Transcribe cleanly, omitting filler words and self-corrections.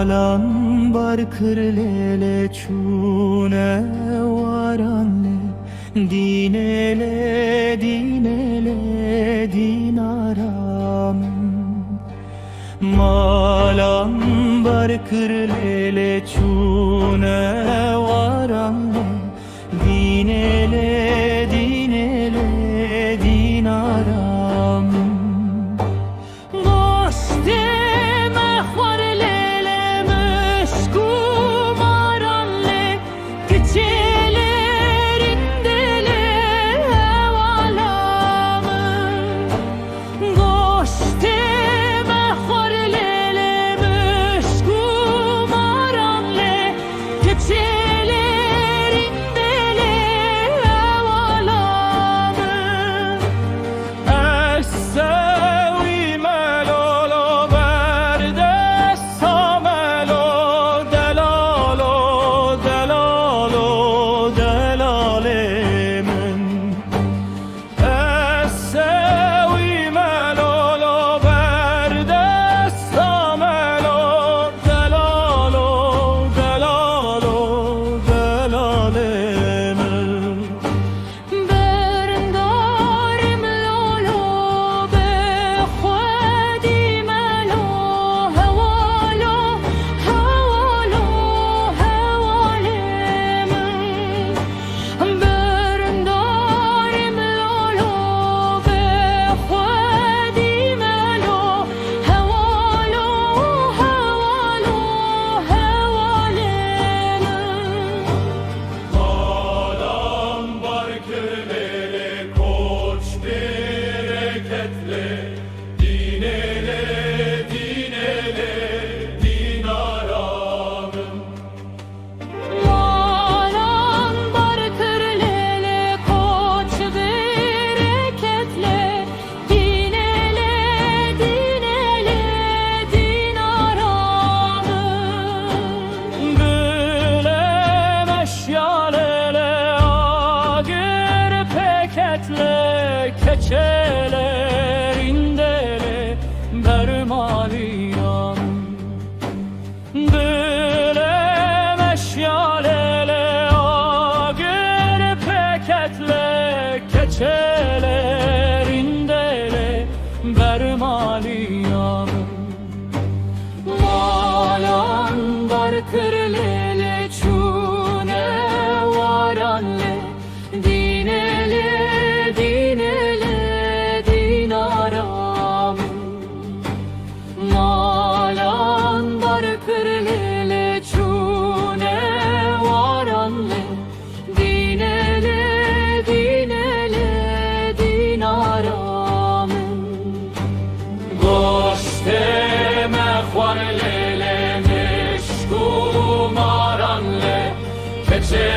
Malan barkırlele çune varanle dinele dinele dinaram. Malan barkırlele çune varanle dinele dinele dinaram. Keçelerindele bermaliyam. Böyle meşyalele agir peketle keçelerindele bermaliyam. Malan barkırlele çune varanle dinele dinele dinaram. Malan barkırlele çune varanle dinele dinele dinaram. Goşte mehvarlele meşku maranle keçe